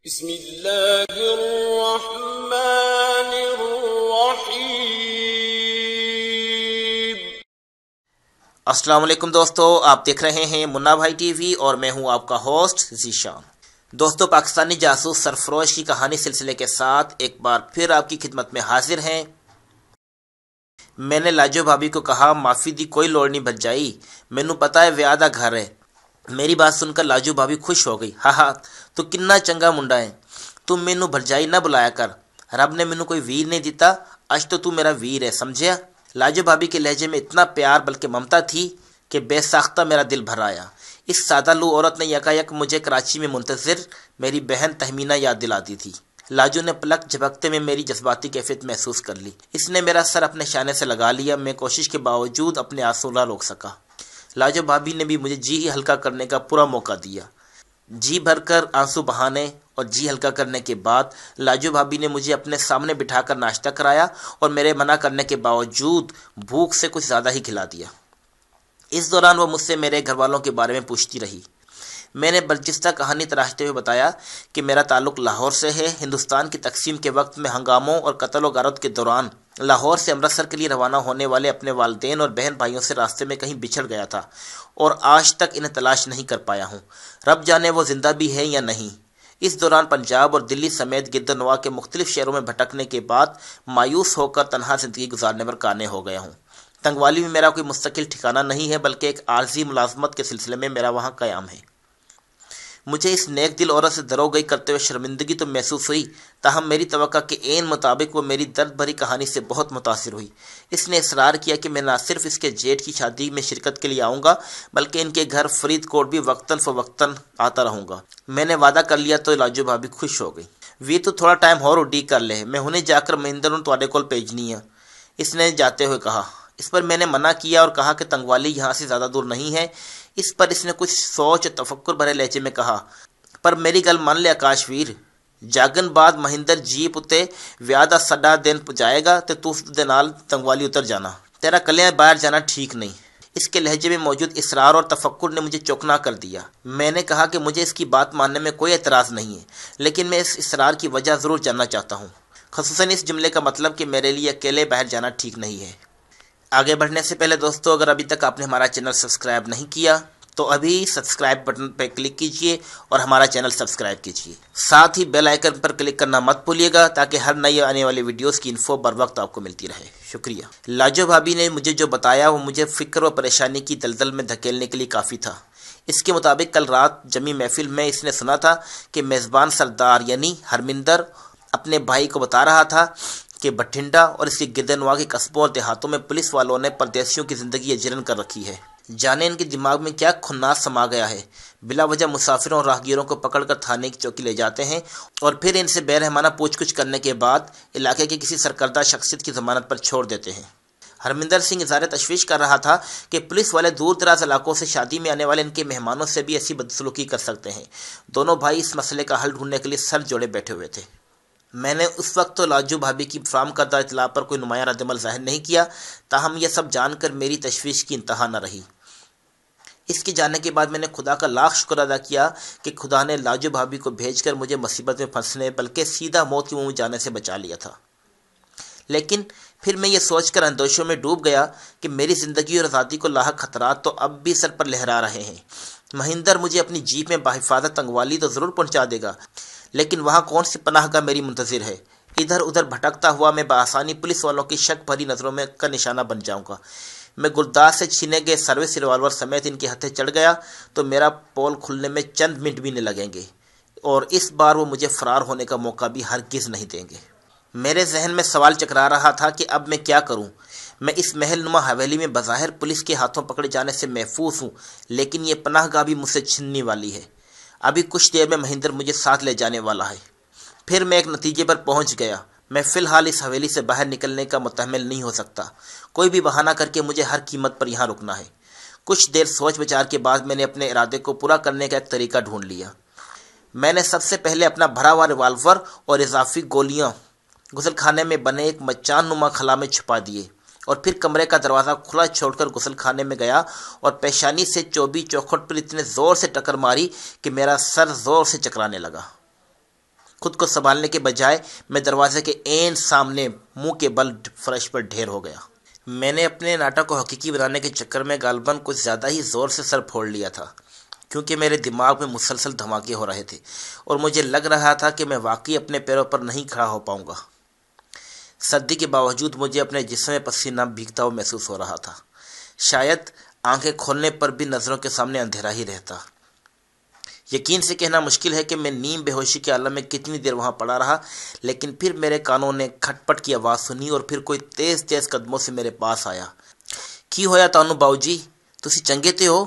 بسم اللہ الرحمن الرحیم۔ السلام علیکم دوستو، آپ دیکھ رہے ہیں منا بھائی ٹی وی اور میں ہوں آپ کا ہوسٹ ذیشان۔ دوستو، پاکستانی جاسوس سرفروش کی کہانی سلسلے کے ساتھ ایک بار پھر آپ کی خدمت میں حاضر ہیں۔ میں نے لاجو بھابی کو کہا، معافی دی کوئی لوڑ نہیں بھجائی، مینوں پتا ہے ویاہ دا گھر ہے۔ میری بات سن کر لاجو بھابی خوش ہو گئی۔ ہاں تو کنا چنگا منڈا ہے، تم مینوں بھرجائی نہ بلایا کر، رب نے مینوں کوئی ویر نہیں دیتا، اج تو میرا ویر ہے، سمجھیا۔ لاجو بھابی کے لہجے میں اتنا پیار بلکہ ممتا تھی کہ بے ساختہ میرا دل بھر آیا۔ اس سادہ لو عورت نے یکایک مجھے کراچی میں منتظر میری بہن تہمینہ یاد دلاتی تھی۔ لاجو نے پلک جھپکتے میں میری جذباتی کیفیت محسوس کر لی۔ اس نے میرا سر اپنے شانے سے لگا لیا۔ میں کوشش کے باوجود اپنے آنسو نہ روک سکا۔ لاجو بھابی نے بھی مجھے جی ہلکا کرنے کا پورا موقع دیا۔ جی بھر کر آنسو بہانے اور جی ہلکا کرنے کے بعد لاجو بھابی نے مجھے اپنے سامنے بٹھا کر ناشتہ کرایا اور میرے منع کرنے کے باوجود بھوک سے کچھ زیادہ ہی کھلا دیا۔ اس دوران وہ مجھ سے میرے گھر والوں کے بارے میں پوچھتی رہی۔ میں نے برجستہ کہانی تراشتے ہوئے بتایا کہ میرا تعلق لاہور سے ہے۔ ہندوستان کی تقسیم کے وقت میں ہنگاموں اور قتل و غارت کے دوران لاہور سے امرتسر کے لیے روانہ ہونے والے اپنے والدین اور بہن بھائیوں سے راستے میں کہیں بچھڑ گیا تھا اور آج تک انہیں تلاش نہیں کر پایا ہوں۔ رب جانے وہ زندہ بھی ہے یا نہیں۔ اس دوران پنجاب اور دلی سمیت گرد و نواح کے مختلف شہروں میں بھٹکنے کے بعد مایوس ہو کر تنہا زندگی گزارنے پر قانع ہو گیا ہوں۔ تنگوالی میں میرا کوئی مستقل ٹھکانہ نہیں ہے بلکہ ایک عارضی ملازمت کے سلسلے میں میرا وہاں قیام ہے۔ مجھے اس نیک دل عورت سے دروگئی کرتے ہوئے شرمندگی تو محسوس ہوئی، تاہم میری توقع کے عین مطابق وہ میری درد بھری کہانی سے بہت متاثر ہوئی۔ اس نے اصرار کیا کہ میں نہ صرف اس کے جیٹ کی شادی میں شرکت کے لیے آؤں گا بلکہ ان کے گھر فرید کوٹ بھی وقتاً فوقتاً آتا رہوں گا۔ میں نے وعدہ کر لیا تو لاجو بھابی خوش ہو گئی۔ وی تو تھوڑا ٹائم اور اڈی کر لے، میں ہنے جا کر مہندر نوں تواڈے کول بھیجنی ہے، اس نے جاتے ہوئے کہا۔ اس پر میں نے منع کیا اور کہا کہ تنگوالی یہاں سے زیادہ دور نہیں ہے۔ اس پر اس نے کچھ سوچ اور تفکر بھرے لہجے میں کہا، پر میری گل مان لے آکاش ویر، جاگن بعد مہندر جیپ اتے ویاہ دا سڈا دن جائے گا تے تو اس دے نال تنگوالی اتر جانا، تیرا کلیاں باہر جانا ٹھیک نہیں۔ اس کے لہجے میں موجود اصرار اور تفکر نے مجھے چوکنا کر دیا۔ میں نے کہا کہ مجھے اس کی بات ماننے میں کوئی اعتراض نہیں ہے، لیکن میں اس اصرار کی وجہ ضرور جاننا چاہتا ہوں، خصوصاً اس جملے کا مطلب کہ میرے لیے اکیلے باہر جانا ٹھیک نہیں ہے۔ آگے بڑھنے سے پہلے دوستو، اگر ابھی تک آپ نے ہمارا چینل سبسکرائب نہیں کیا تو ابھی سبسکرائب بٹن پہ کلک کیجئے اور ہمارا چینل سبسکرائب کیجئے۔ ساتھ ہی بیل آئیکن پر کلک کرنا مت بھولیے گا تاکہ ہر نئی آنے والی ویڈیوز کی انفو بر وقت آپ کو ملتی رہے۔ شکریہ۔ لاجو بھابی نے مجھے جو بتایا وہ مجھے فکر و پریشانی کی دلدل میں دھکیلنے کے لیے کافی تھا۔ اس کے مطابق کل رات جمی محفل میں اس نے سنا تھا کہ میزبان سردار یعنی ہرمندر اپنے بھائی کو بتا رہا تھا کہ بٹھنڈا اور اس کے گرد و نواح کے قصبوں اور دیہاتوں میں پولیس والوں نے پردیسیوں کی زندگی اجرن کر رکھی ہے۔ جانے ان کے دماغ میں کیا خناس سما گیا ہے، بلا وجہ مسافروں اور راہگیروں کو پکڑ کر تھانے کی چوکی لے جاتے ہیں اور پھر ان سے بے رحمانہ پوچھ گچھ کرنے کے بعد علاقے کے کسی سرکردہ شخصیت کی ضمانت پر چھوڑ دیتے ہیں۔ ہرمندر سنگھ اظہار تشویش کر رہا تھا کہ پولیس والے دور دراز علاقوں سے شادی میں آنے والے ان کے مہمانوں سے بھی ایسی بدسلوکی کر سکتے ہیں۔ دونوں بھائی اس مسئلے کا حل ڈھونڈنے کے لیے سر جوڑے بیٹھے ہوئے تھے۔ میں نے اس وقت تو لاجو بھابی کی فراہم کردہ اطلاع پر کوئی نمایاں رد عمل ظاہر نہیں کیا، تاہم یہ سب جان کر میری تشویش کی انتہا نہ رہی۔ اس کے جانے کے بعد میں نے خدا کا لاکھ شکر ادا کیا کہ خدا نے لاجو بھابی کو بھیج کر مجھے مصیبت میں پھنسنے بلکہ سیدھا موت کے منہ میں جانے سے بچا لیا تھا۔ لیکن پھر میں یہ سوچ کر اندوشوں میں ڈوب گیا کہ میری زندگی اور آزادی کو لاحق خطرات تو اب بھی سر پر لہرا رہے ہیں۔ مہندر مجھے اپنی جیپ میں بحفاظت تنگوالی تو ضرور پہنچا دے گا، لیکن وہاں کون سی پناہ گاہ میری منتظر ہے؟ ادھر ادھر بھٹکتا ہوا میں بآسانی پولیس والوں کی شک بھری نظروں میں کا نشانہ بن جاؤں گا۔ میں گلداز سے چھینے گئے سروس ریوالور سمیت ان کے ہتھے چڑھ گیا تو میرا پول کھلنے میں چند منٹ بھی نہیں لگیں گے اور اس بار وہ مجھے فرار ہونے کا موقع بھی ہرگز نہیں دیں گے۔ میرے ذہن میں سوال چکرا رہا تھا کہ اب میں کیا کروں؟ میں اس محل نما حویلی میں بظاہر پولیس کے ہاتھوں پکڑے جانے سے محفوظ ہوں، لیکن یہ پناہ گاہ بھی مجھ سے چھننے والی ہے۔ ابھی کچھ دیر میں مہندر مجھے ساتھ لے جانے والا ہے۔ پھر میں ایک نتیجے پر پہنچ گیا، میں فی الحال اس حویلی سے باہر نکلنے کا متحمل نہیں ہو سکتا۔ کوئی بھی بہانہ کر کے مجھے ہر قیمت پر یہاں رکنا ہے۔ کچھ دیر سوچ بچار کے بعد میں نے اپنے ارادے کو پورا کرنے کا ایک طریقہ ڈھونڈ لیا۔ میں نے سب سے پہلے اپنا بھرا ہوا ریوالور اور اضافی گولیاں غسل خانے میں بنے ایک مچان نما خلا میں چھپا دیے اور پھر کمرے کا دروازہ کھلا چھوڑ کر غسل خانے میں گیا اور پیشانی سے چوبی چوکھٹ پر اتنے زور سے ٹکر ماری کہ میرا سر زور سے چکرانے لگا۔ خود کو سنبھالنے کے بجائے میں دروازے کے عین سامنے منہ کے بل فرش پر ڈھیر ہو گیا۔ میں نے اپنے ناٹک کو حقیقی بنانے کے چکر میں غالباً کچھ زیادہ ہی زور سے سر پھوڑ لیا تھا، کیونکہ میرے دماغ میں مسلسل دھماکے ہو رہے تھے اور مجھے لگ رہا تھا کہ میں واقعی اپنے پیروں پر نہیں کھڑا ہو پاؤں گا۔ سردی کے باوجود مجھے اپنے جسم میں پسینہ بھیگتا ہوا محسوس ہو رہا تھا۔ شاید آنکھیں کھولنے پر بھی نظروں کے سامنے اندھیرا ہی رہتا۔ یقین سے کہنا مشکل ہے کہ میں نیم بے ہوشی کے عالم میں کتنی دیر وہاں پڑا رہا، لیکن پھر میرے کانوں نے کھٹ پٹ کی آواز سنی اور پھر کوئی تیز تیز قدموں سے میرے پاس آیا۔ کی ہویا تانوں باؤ جی، تسی چنگے تے ہو؟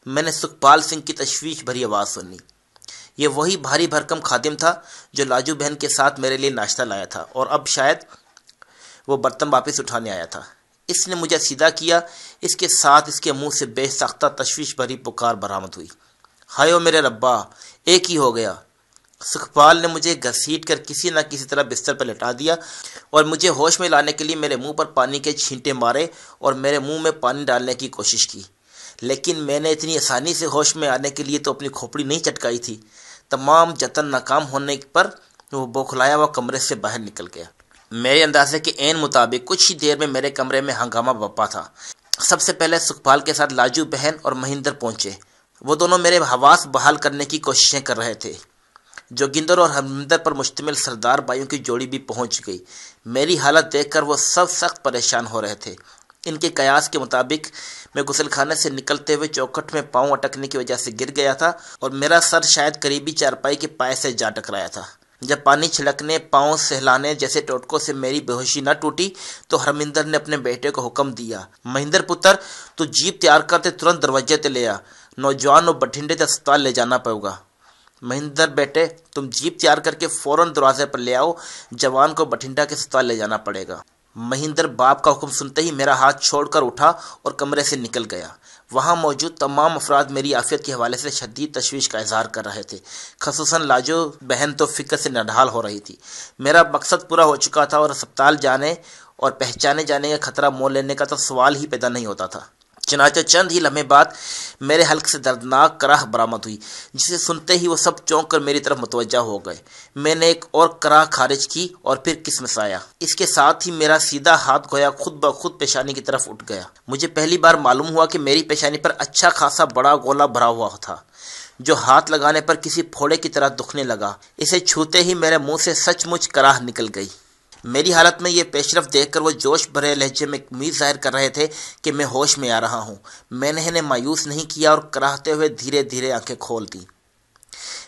میں نے سکھپال سنگھ کی تشویش بھری آواز سنی۔ یہ وہی بھاری بھرکم خادم تھا جو لاجو بہن کے ساتھ میرے لیے ناشتہ لایا تھا اور اب شاید وہ برتن واپس اٹھانے آیا تھا۔ اس نے مجھے سیدھا کیا، اس کے ساتھ اس کے منہ سے بے ساختہ تشویش بھری پکار برآمد ہوئی۔ ہائیو میرے ربا، ایک ہی ہو گیا۔ سکھپال نے مجھے گھسیٹ کر کسی نہ کسی طرح بستر پر لٹا دیا اور مجھے ہوش میں لانے کے لیے میرے منہ پر پانی کے چھینٹے مارے اور میرے منہ میں پانی ڈالنے کی کوشش کی، لیکن میں نے اتنی آسانی سے ہوش میں آنے کے لیے تو اپنی کھوپڑی نہیں چٹکائی تھی۔ تمام جتن ناکام ہونے پر وہ بوکھلایا ہوا کمرے سے باہر نکل گیا۔ میرے اندازے کے عین مطابق کچھ ہی دیر میں میرے کمرے میں ہنگامہ بپا تھا۔ سب سے پہلے سکھپال کے ساتھ لاجو بہن اور مہندر پہنچے۔ وہ دونوں میرے حواس بحال کرنے کی کوششیں کر رہے تھے۔ جوگندر اور ہرمندر پر مشتمل سردار بھائیوں کی جوڑی بھی پہنچ گئی۔ میری حالت دیکھ کر وہ سب سخت پریشان ہو رہے تھے۔ ان کے قیاس کے مطابق میں غسل خانے سے نکلتے ہوئے چوکھٹ میں پاؤں اٹکنے کی وجہ سے گر گیا تھا اور میرا سر شاید قریبی چارپائی کے پائے سے جا ٹکرایا تھا۔ جب پانی چھڑکنے، پاؤں سہلانے جیسے ٹوٹکوں سے میری بے ہوشی نہ ٹوٹی تو ہرمندر نے اپنے بیٹے کو حکم دیا، مہندر پتر تو جیپ تیار کرتے ترنت دروازے تے لے آ، نوجوان اور بٹھنڈے تے اسپتال لے جانا پڑے گا۔ مہندر بیٹے، تم جیپ تیار کر کے فوراً دروازے پر لے آؤ، جوان کو بٹھنڈا کے اسپتال لے جانا پڑے گا۔ مہندر باپ کا حکم سنتے ہی میرا ہاتھ چھوڑ کر اٹھا اور کمرے سے نکل گیا۔ وہاں موجود تمام افراد میری عافیت کے حوالے سے شدید تشویش کا اظہار کر رہے تھے، خصوصاً لاجو بہن تو فکر سے نڈھال ہو رہی تھی۔ میرا مقصد پورا ہو چکا تھا اور اسپتال جانے اور پہچانے جانے کا خطرہ مول لینے کا تو سوال ہی پیدا نہیں ہوتا تھا۔ چنانچہ چند ہی لمحے بعد میرے حلق سے دردناک کراہ برآمد ہوئی، جسے سنتے ہی وہ سب چونک کر میری طرف متوجہ ہو گئے۔ میں نے ایک اور کراہ خارج کی اور پھر کسمسایا۔ اس کے ساتھ ہی میرا سیدھا ہاتھ گویا خود بخود پیشانی کی طرف اٹھ گیا۔ مجھے پہلی بار معلوم ہوا کہ میری پیشانی پر اچھا خاصا بڑا گولا بھرا ہوا تھا، جو ہاتھ لگانے پر کسی پھوڑے کی طرح دکھنے لگا۔ اسے چھوتے ہی میرے منہ سے سچ مچ کراہ نکل گئی۔ میری حالت میں یہ پیش رفت دیکھ کر وہ جوش بھرے لہجے میں امید ظاہر کر رہے تھے کہ میں ہوش میں آ رہا ہوں۔ میں نے انہیں مایوس نہیں کیا اور کراہتے ہوئے دھیرے دھیرے آنکھیں کھول دیں۔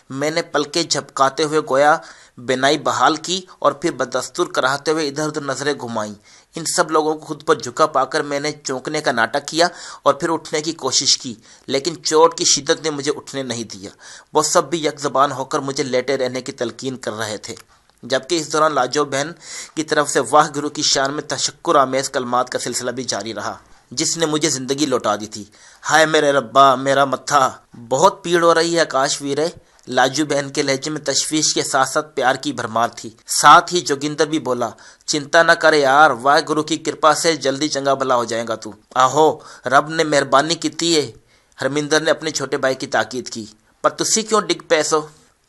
میں نے پلکیں جھپکاتے ہوئے گویا بینائی بحال کی اور پھر بدستور کراہتے ہوئے ادھر ادھر نظریں گھمائیں۔ ان سب لوگوں کو خود پر جھکا پا کر میں نے چونکنے کا ناٹک کیا اور پھر اٹھنے کی کوشش کی، لیکن چوٹ کی شدت نے مجھے اٹھنے نہیں دیا۔ وہ سب بھی یک زبان ہو کر مجھے لیٹے رہنے کی تلقین کر رہے تھے، جبکہ اس دوران لاجو بہن کی طرف سے واہ گرو کی شان میں تشکر آمیز کلمات کا سلسلہ بھی جاری رہا، جس نے مجھے زندگی لوٹا دی تھی۔ ہائے میرے ربا، میرا متھا، بہت پیڑ ہو رہی ہے آکاش ویرے۔ لاجو بہن کے لہجے میں تشویش کے ساتھ ساتھ پیار کی بھرمار تھی۔ ساتھ ہی جوگندر بھی بولا، چنتا نہ کرے یار، واہ گرو کی کرپا سے جلدی چنگا بھلا ہو جائے گا تو۔ آہو، رب نے مہربانی کی ہے۔ ہرمندر نے اپنے چھوٹے بھائی کی تاکید کی۔ پر تسی کیوں ڈگ پیسو؟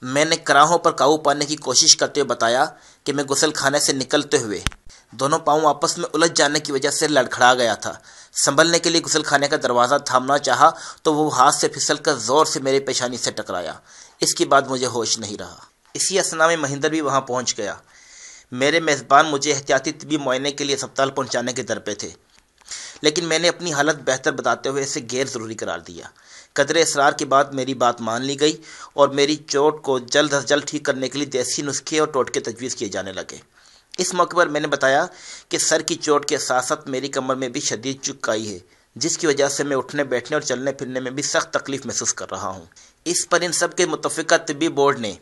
میں نے کراہوں پر قابو پانے کی کوشش کرتے ہوئے بتایا کہ میں غسل خانے سے نکلتے ہوئے دونوں پاؤں آپس میں الجھ جانے کی وجہ سے لڑکھڑا گیا تھا۔ سنبھلنے کے لیے غسل خانے کا دروازہ تھامنا چاہا تو وہ ہاتھ سے پھسل کر زور سے میری پیشانی سے ٹکرایا۔ اس کے بعد مجھے ہوش نہیں رہا۔ اسی اثنا میں مہندر بھی وہاں پہنچ گیا۔ میرے میزبان مجھے احتیاطی طبی معائنے کے لیے اسپتال پہنچانے کے در پہ تھے، لیکن میں نے اپنی حالت بہتر بتاتے ہوئے اسے غیر ضروری قرار دیا۔ قدرے اصرار کے بعد میری بات مان لی گئی اور میری چوٹ کو جلد از جلد ٹھیک کرنے کے لیے دیسی نسخے اور ٹوٹکے تجویز کیے جانے لگے۔ اس موقع پر میں نے بتایا کہ سر کی چوٹ کے ساتھ ساتھ میری کمر میں بھی شدید چک آئی ہے، جس کی وجہ سے میں اٹھنے بیٹھنے اور چلنے پھرنے میں بھی سخت تکلیف محسوس کر رہا ہوں۔ اس پر ان سب کے متفقہ طبی بورڈ نے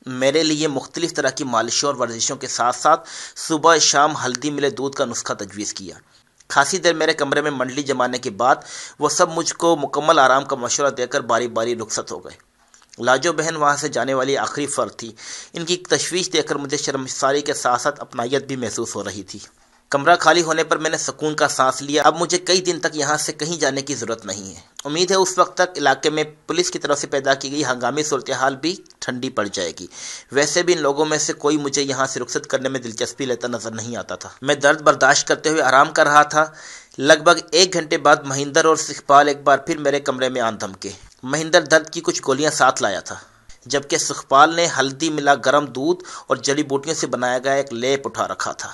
میرے لیے مختلف طرح کی مالشوں اور ورزشوں کے ساتھ ساتھ صبح شام ہلدی ملے دودھ کا نسخہ تجویز کیا۔ خاصی دیر میرے کمرے میں منڈلی جمانے کے بعد وہ سب مجھ کو مکمل آرام کا مشورہ دے کر باری باری رخصت ہو گئے۔ لاجو بہن وہاں سے جانے والی آخری فرد تھی۔ ان کی تشویش دیکھ کر مجھے شرمساری کے ساتھ ساتھ اپنائیت بھی محسوس ہو رہی تھی۔ کمرہ خالی ہونے پر میں نے سکون کا سانس لیا۔ اب مجھے کئی دن تک یہاں سے کہیں جانے کی ضرورت نہیں ہے۔ امید ہے اس وقت تک علاقے میں پولیس کی طرف سے پیدا کی گئی ہنگامی صورتحال بھی ٹھنڈی پڑ جائے گی۔ ویسے بھی ان لوگوں میں سے کوئی مجھے یہاں سے رخصت کرنے میں دلچسپی لیتا نظر نہیں آتا تھا۔ میں درد برداشت کرتے ہوئے آرام کر رہا تھا۔ لگ بھگ 1 گھنٹے بعد مہندر اور سکھپال ایک بار پھر میرے کمرے میں آن دھمکے۔ مہندر درد کی کچھ گولیاں ساتھ لایا تھا، جبکہ سکھپال نے ہلدی ملا گرم دودھ اور جڑی بوٹیوں سے بنایا گیا ایک لیپ اٹھا رکھا تھا۔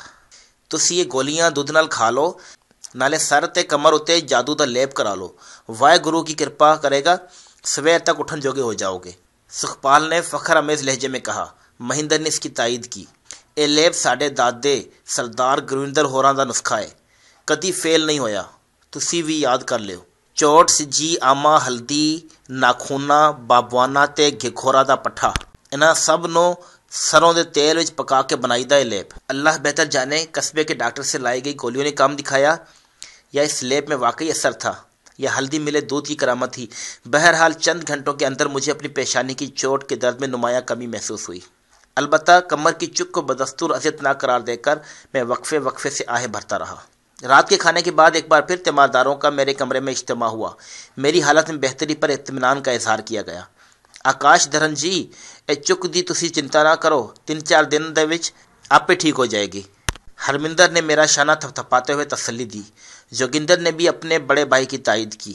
تسی یہ گولیاں دودھ نال کھا لو، نالے سر تے کمر اتے جادو دا لیپ کرا لو، واہ گرو کی کرپا کرے گا، سویر تک اٹھن جوگے ہو جاؤ گے، سکھپال نے فخر امیز لہجے میں کہا۔ مہندر نے اس کی تائید کی۔ اے لیپ ساڈے دادے سردار گرویندر ہوراں دا نسخہ ہے، کدی فیل نہیں ہویا، تسی بھی یاد کر لیو۔ چوٹ سجی آما ہلدی ناخونا بابوانا تے گھکھورا دا پٹھا، انہاں سب نو سروں دے تیل وچ پکا کے بنائی دا لیپ۔ اللہ بہتر جانے قصبے کے ڈاکٹر سے لائی گئی گولیوں نے کام دکھایا یا اس لیپ میں واقعی اثر تھا یا ہلدی ملے دودھ کی کرامت تھی۔ بہرحال چند گھنٹوں کے اندر مجھے اپنی پیشانی کی چوٹ کے درد میں نمایاں کمی محسوس ہوئی۔ البتہ کمر کی چک کو بدستور اذیت نہ قرار دے کر میں وقفے سے آہیں بھرتا رہا۔ رات کے کھانے کے بعد ایک بار پھر تیمارداروں کا میرے کمرے میں اجتماع ہوا۔ میری حالت میں بہتری پر اطمینان کا اظہار کیا گیا۔ آکاش دھرن جی، اے چک دی تسی چنتا نہ کرو، 3-4 دن دے وچ آپے ٹھیک ہو جائے گی۔ ہرمندر نے میرا شانہ تھپتھپاتے ہوئے تسلی دی۔ جوگندر نے بھی اپنے بڑے بھائی کی تائید کی۔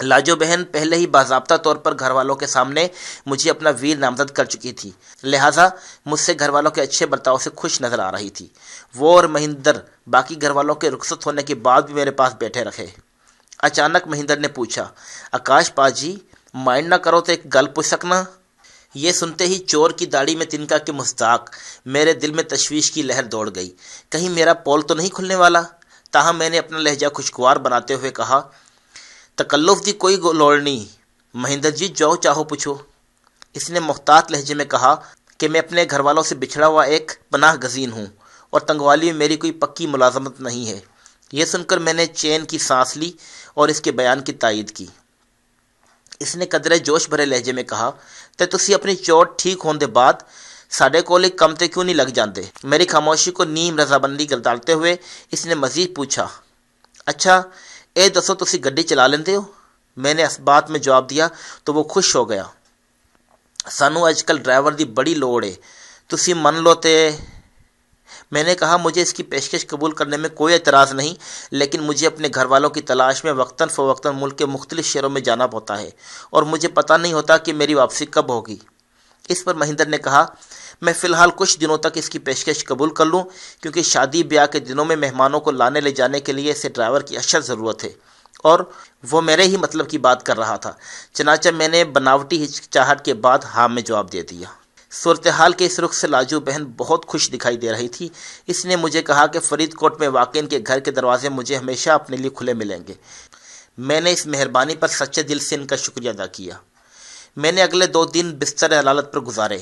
لاجو بہن پہلے ہی باضابطہ طور پر گھر والوں کے سامنے مجھے اپنا ویر نامزد کر چکی تھی، لہٰذا مجھ سے گھر والوں کے اچھے برتاؤ سے خوش نظر آ رہی تھی۔ وہ اور مہندر باقی گھر والوں کے رخصت ہونے کے بعد بھی میرے پاس بیٹھے رکھے۔ اچانک مہندر نے پوچھا، آکاش پا جی مائنڈ نہ کرو تو ایک گل پوچھ سکنا؟ یہ سنتے ہی چور کی داڑھی میں تنکا کے مصداق میرے دل میں تشویش کی لہر دوڑ گئی۔ کہیں میرا پول تو نہیں کھلنے والا؟ تاہم میں نے اپنا لہجہ خوشگوار بناتے ہوئے کہا، تکلف دی کوئی لوڑ نہیں مہندر جی، جو چاہو پوچھو۔ اس نے محتاط لہجے میں کہا کہ میں اپنے گھر والوں سے بچھڑا ہوا ایک پناہ گزین ہوں اور تنگوالی میں میری کوئی پکی ملازمت نہیں ہے۔ یہ سن کر میں نے چین کی سانس لی اور اس کے بیان کی تائید کی۔ اس نے قدرے جوش بھرے لہجے میں کہا، تے تسی اپنی چوٹ ٹھیک ہونے دے بعد ساڈے کول ایک کم تے کیوں نہیں لگ جاندے؟ میری خاموشی کو نیم رضابندی گردالتے ہوئے اس نے مزید پوچھا، اچھا اے دسو تسی گڈی چلا لیندے ہو؟ میں نے اس بات میں جواب دیا تو وہ خوش ہو گیا۔ سانو اج کل ڈرائیور دی بڑی لوڑ ہے، تسی من لو تے۔ میں نے کہا مجھے اس کی پیشکش قبول کرنے میں کوئی اعتراض نہیں، لیکن مجھے اپنے گھر والوں کی تلاش میں وقتاً فوقتاً ملک کے مختلف شہروں میں جانا ہوتا ہے اور مجھے پتہ نہیں ہوتا کہ میری واپسی کب ہوگی۔ اس پر مہندر نے کہا، میں فی الحال کچھ دنوں تک اس کی پیشکش قبول کر لوں، کیونکہ شادی بیاہ کے دنوں میں مہمانوں کو لانے لے جانے کے لیے اسے ڈرائیور کی اشد ضرورت ہے، اور وہ میرے ہی مطلب کی بات کر رہا تھا۔ چنانچہ میں نے بناوٹی ہچکچاہٹ کے بعد ہاں میں جواب دے دیا۔ صورتحال کے اس رخ سے لاجو بہن بہت خوش دکھائی دے رہی تھی۔ اس نے مجھے کہا کہ فرید کوٹ میں واقع ان کے گھر کے دروازے مجھے ہمیشہ اپنے لیے کھلے ملیں گے۔ میں نے اس مہربانی پر سچے دل سے ان کا شکریہ ادا کیا۔ میں نے اگلے 2 دن بستر علالت پر گزارے۔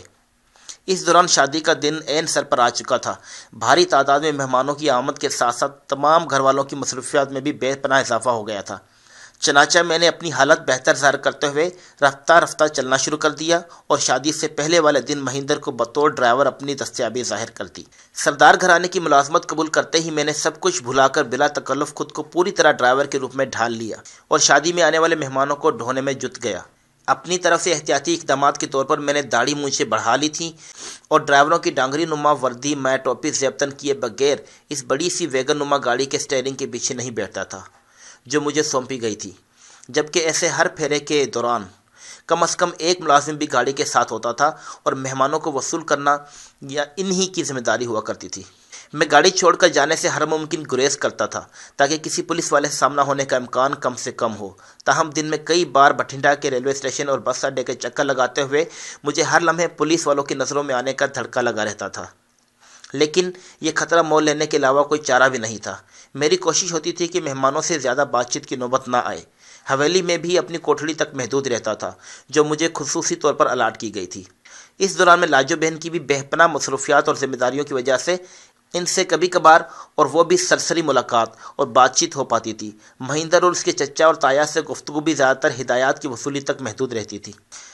اس دوران شادی کا دن عین سر پر آ چکا تھا۔ بھاری تعداد میں مہمانوں کی آمد کے ساتھ ساتھ تمام گھر والوں کی مصروفیات میں بھی بے پناہ اضافہ ہو گیا تھا۔ چنانچہ میں نے اپنی حالت بہتر ظاہر کرتے ہوئے رفتہ رفتہ چلنا شروع کر دیا اور شادی سے پہلے والے دن مہندر کو بطور ڈرائیور اپنی دستیابی ظاہر کر دی۔ سردار گھرانے کی ملازمت قبول کرتے ہی میں نے سب کچھ بھلا کر بلا تکلف خود کو پوری طرح ڈرائیور کے روپ میں ڈھال لیا اور شادی میں آنے والے مہمانوں کو ڈھونے میں جت گیا۔ اپنی طرف سے احتیاطی اقدامات کے طور پر میں نے داڑھی مونچھیں بڑھا لی تھیں اور ڈرائیوروں کی ڈانگری نما وردی میں ٹوپی زیبتن کیے بغیر اس بڑی سی ویگن نما گاڑی کے سٹیئرنگ کے پیچھے نہیں بیٹھتا تھا جو مجھے سونپی گئی تھی، جبکہ ایسے ہر پھیرے کے دوران کم از کم ایک ملازم بھی گاڑی کے ساتھ ہوتا تھا اور مہمانوں کو وصول کرنا یا انہی کی ذمہ داری ہوا کرتی تھی۔ میں گاڑی چھوڑ کر جانے سے ہر ممکن گریز کرتا تھا تاکہ کسی پولیس والے سے سامنا ہونے کا امکان کم سے کم ہو۔ تاہم دن میں کئی بار بٹھنڈا کے ریلوے اسٹیشن اور بس اڈے کے چکر لگاتے ہوئے مجھے ہر لمحے پولیس والوں کی نظروں میں آنے کا دھڑکا لگا رہتا تھا، لیکن یہ خطرہ مول لینے کے علاوہ کوئی چارہ بھی نہیں تھا۔ میری کوشش ہوتی تھی کہ مہمانوں سے زیادہ بات چیت کی نوبت نہ آئے۔ حویلی میں بھی اپنی کوٹھڑی تک محدود رہتا تھا جو مجھے خصوصی طور پر الاٹ کی گئی تھی۔ اس دوران میں لاجو بہن کی بھی بے پناہ مصروفیات اور ذمہ داریوں کی وجہ سے ان سے کبھی کبھار اور وہ بھی سرسری ملاقات اور بات چیت ہو پاتی تھی۔ مہندر اور اس کے چچا اور تایا سے گفتگو بھی زیادہ تر ہدایات کی وصولی تک محدود رہتی تھی۔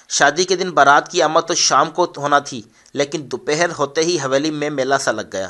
شادی کے دن بارات کی آمد تو شام کو ہونا تھی، لیکن دوپہر ہوتے ہی حویلی میں میلہ سا لگ گیا۔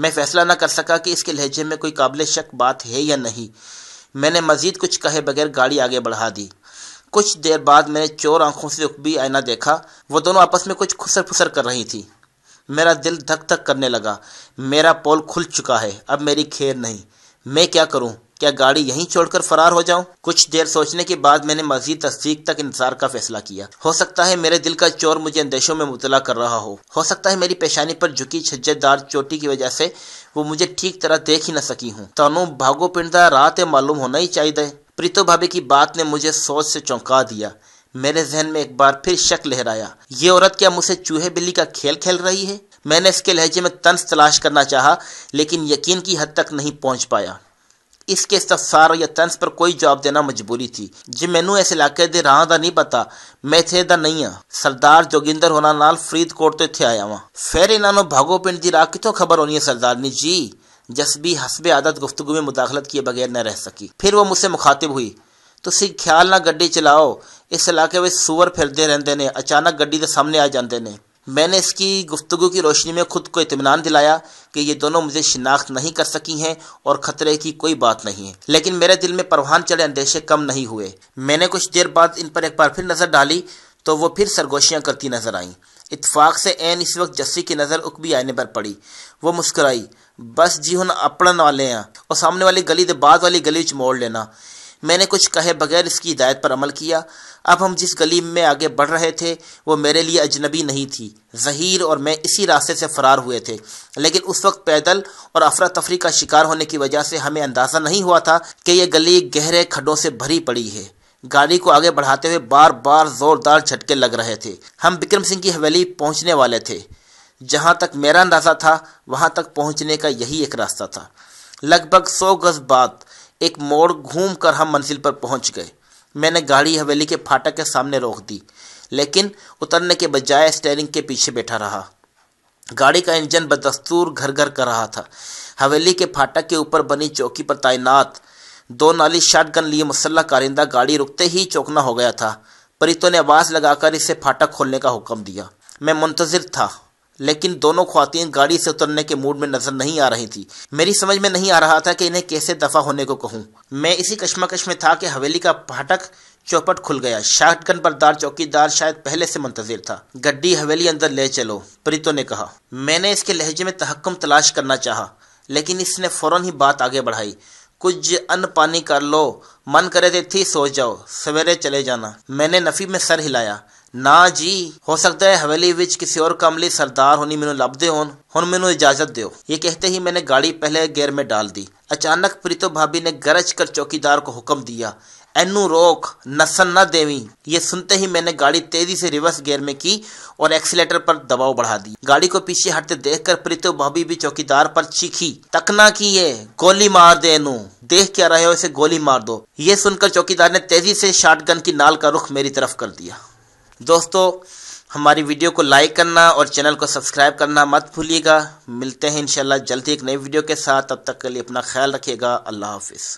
میں فیصلہ نہ کر سکا کہ اس کے لہجے میں کوئی قابل شک بات ہے یا نہیں۔ میں نے مزید کچھ کہے بغیر گاڑی آگے بڑھا دی۔ کچھ دیر بعد میں نے چور آنکھوں سے عقبی آئینہ دیکھا، وہ دونوں آپس میں کچھ خسر پھسر کر رہی تھی۔ میرا دل دھک دھک کرنے لگا۔ میرا پول کھل چکا ہے، اب میری کھیر نہیں۔ میں کیا کروں؟ کیا گاڑی یہیں چھوڑ کر فرار ہو جاؤں؟ کچھ دیر سوچنے کے بعد میں نے مزید تصدیق تک انتظار کا فیصلہ کیا۔ ہو سکتا ہے میرے دل کا چور مجھے اندیشوں میں مبتلا کر رہا ہو سکتا ہے میری پیشانی پر جھکی چھجے دار چوٹی کی وجہ سے وہ مجھے ٹھیک طرح دیکھ ہی نہ سکی ہوں۔ تانوں بھاگو پنڈا رات معلوم ہونا ہی چاہیے۔ پریتو بھابی کی بات نے مجھے سوچ سے چونکا دیا۔ میرے ذہن میں ایک بار پھر شک لہرایا، یہ عورت کیا مجھ سے چوہے بلی کا کھیل کھیل رہی ہے؟ میں نے اس کے لہجے میں طنز تلاش کرنا چاہا، لیکن یقین کی حد تک نہیں پہنچ پایا۔ اس کے استفسار یا طنز پر کوئی جواب دینا مجبوری تھی۔ جی مینوں اس علاقے دے راہ دا نہیں پتا، میں اتھے دا نہیں ہاں۔ سردار جوگندر ہونا نال فرید کوٹ تو اتھے آیا ہاں۔ پھر انہاں نوں بھاگو پنڈ دی راہ کتوں خبر ہونی ہے سردارنی جی؟ جسبی حسب عادت گفتگو میں مداخلت کیے بغیر نہ رہ سکی۔ پھر وہ مجھ سے مخاطب ہوئی، تسی خیال نہ گڈی چلاؤ، اس علاقے میں سور پھردے رہندے نے، اچانک گڈی دے سامنے آ جاندے نے۔ میں نے اس کی گفتگو کی روشنی میں خود کو اطمینان دلایا کہ یہ دونوں مجھے شناخت نہیں کر سکی ہیں اور خطرے کی کوئی بات نہیں ہے، لیکن میرے دل میں پروان چڑھے اندیشے کم نہیں ہوئے۔ میں نے کچھ دیر بعد ان پر ایک بار پھر نظر ڈالی تو وہ پھر سرگوشیاں کرتی نظر آئیں۔ اتفاق سے عین اس وقت جسی کی نظر عقبی آئینے پر پڑی۔ وہ مسکرائی، بس جی ہن اپڑن والے ہیں اور سامنے والی گلی دے بعد والی گلی وچ موڑ لینا۔ میں نے کچھ کہے بغیر اس کی ہدایت پر عمل کیا۔ اب ہم جس گلی میں آگے بڑھ رہے تھے وہ میرے لیے اجنبی نہیں تھی۔ ظہیر اور میں اسی راستے سے فرار ہوئے تھے، لیکن اس وقت پیدل اور افراتفری کا شکار ہونے کی وجہ سے ہمیں اندازہ نہیں ہوا تھا کہ یہ گلی گہرے کھڈوں سے بھری پڑی ہے۔ گاڑی کو آگے بڑھاتے ہوئے بار بار زوردار جھٹکے لگ رہے تھے۔ ہم بکرم سنگھ کی حویلی پہنچنے والے تھے۔ جہاں تک میرا اندازہ تھا وہاں تک پہنچنے کا یہی ایک راستہ تھا۔ لگ بھگ 100 گز بعد ایک موڑ گھوم کر ہم منزل پر پہنچ گئے۔ میں نے گاڑی حویلی کے پھاٹک کے سامنے روک دی، لیکن اترنے کے بجائے اسٹیئرنگ کے پیچھے بیٹھا رہا۔ گاڑی کا انجن بدستور گھر گھر کر رہا تھا۔ حویلی کے پھاٹک کے اوپر بنی چوکی پر تعینات 2 نالی شاٹ گن لیے مسلح کارندہ گاڑی رکتے ہی چوکنا ہو گیا تھا۔ پریتو نے آواز لگا کر اسے پھاٹک کھولنے کا حکم دیا۔ میں منتظر تھا، لیکن دونوں خواتین گاڑی سے اترنے کے موڈ میں نظر نہیں آ رہی تھی۔ میری سمجھ میں نہیں آ رہا تھا کہ انہیں کیسے دفع ہونے کو کہوں۔ میں اسی کشمکش میں تھا کہ حویلی کا پھاٹک چوپٹ کھل گیا۔ شاٹ گن بردار چوکیدار شاید پہلے سے منتظر تھا۔ گڈی حویلی اندر لے چلو، پریتو نے کہا۔ میں نے اس کے لہجے میں تحکم تلاش کرنا چاہا، لیکن اس نے فوراً ہی بات آگے بڑھائی۔ کچھ ان پانی کر لو، من کرے تے تھی سو جاؤ، سویرے چلے جانا۔ میں نے نفی میں سر ہلایا، نا جی، ہو سکتا ہے حویلی وچ کسی اور کام لئی سردار ہونی مینوں لبدے ہون، ہن مینوں اجازت دیو۔ یہ کہتے ہی میں نے گاڑی پہلے گیئر میں ڈال دی۔ اچانک پریتو بھابی نے گرج کر چوکیدار کو حکم دیا، اینو روک، نسن نہ دیویں۔ یہ سنتے ہی میں نے گاڑی تیزی سے ریورس گیئر میں کی اور ایکسیلیٹر پر دباؤ بڑھا دی۔ گاڑی کو پیچھے ہٹتے دیکھ کر پریتو بھابی بھی چوکیدار پر چیخی، تکنا کی ہے، گولی مار دے اینو، دیکھ کیا رہے ہو، اسے گولی مار دو۔ یہ سن کر چوکیدار نے تیزی سے شاٹ گن کی نال کا رخ میری طرف کر دیا۔ دوستو، ہماری ویڈیو کو لائک کرنا اور چینل کو سبسکرائب کرنا مت بھولیے گا۔ ملتے ہیں انشاءاللہ جلدی ایک نئی ویڈیو کے ساتھ، تب تک کے لیے اپنا خیال رکھیے گا۔ اللہ حافظ۔